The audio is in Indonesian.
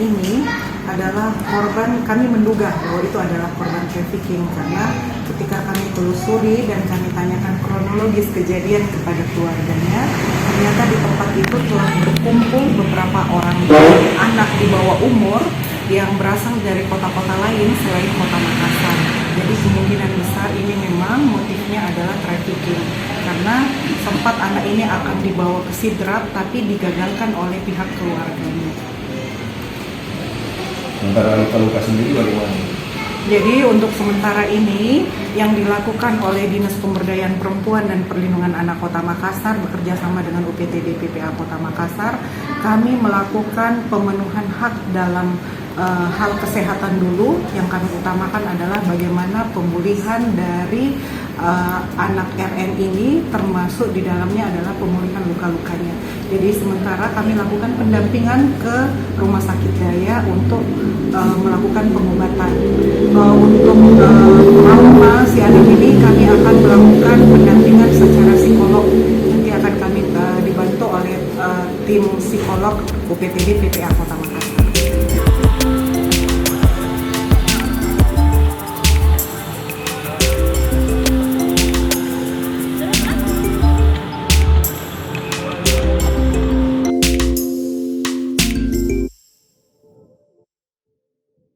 ini adalah korban, kami menduga bahwa itu adalah korban trafficking karena ketika kami telusuri dan kami tanyakan kronologis kejadian kepada keluarganya, ternyata di tempat itu telah berkumpul beberapa orang anak di bawah umur yang berasal dari kota-kota lain selain kota Makassar. Jadi kemungkinan besar ini memang motifnya adalah trafficking karena sempat anak ini akan dibawa ke Sidrap tapi digagalkan oleh pihak keluarganya. Sementara luka-luka sendiri bagaimana? Jadi untuk sementara ini yang dilakukan oleh Dinas Pemberdayaan Perempuan dan Perlindungan Anak Kota Makassar bekerja sama dengan UPTD PPA Kota Makassar, kami melakukan pemenuhan hak dalam hal kesehatan dulu. Yang kami utamakan adalah bagaimana pemulihan dari anak RN ini, termasuk di dalamnya adalah pemulihan luka-lukanya. Jadi sementara kami lakukan pendampingan ke Rumah Sakit Daya untuk melakukan pengobatan. Untuk trauma si anak ini kami akan melakukan pendampingan secara psikolog. Nanti akan kami dibantu oleh tim psikolog UPTD PPA Kota Makassar.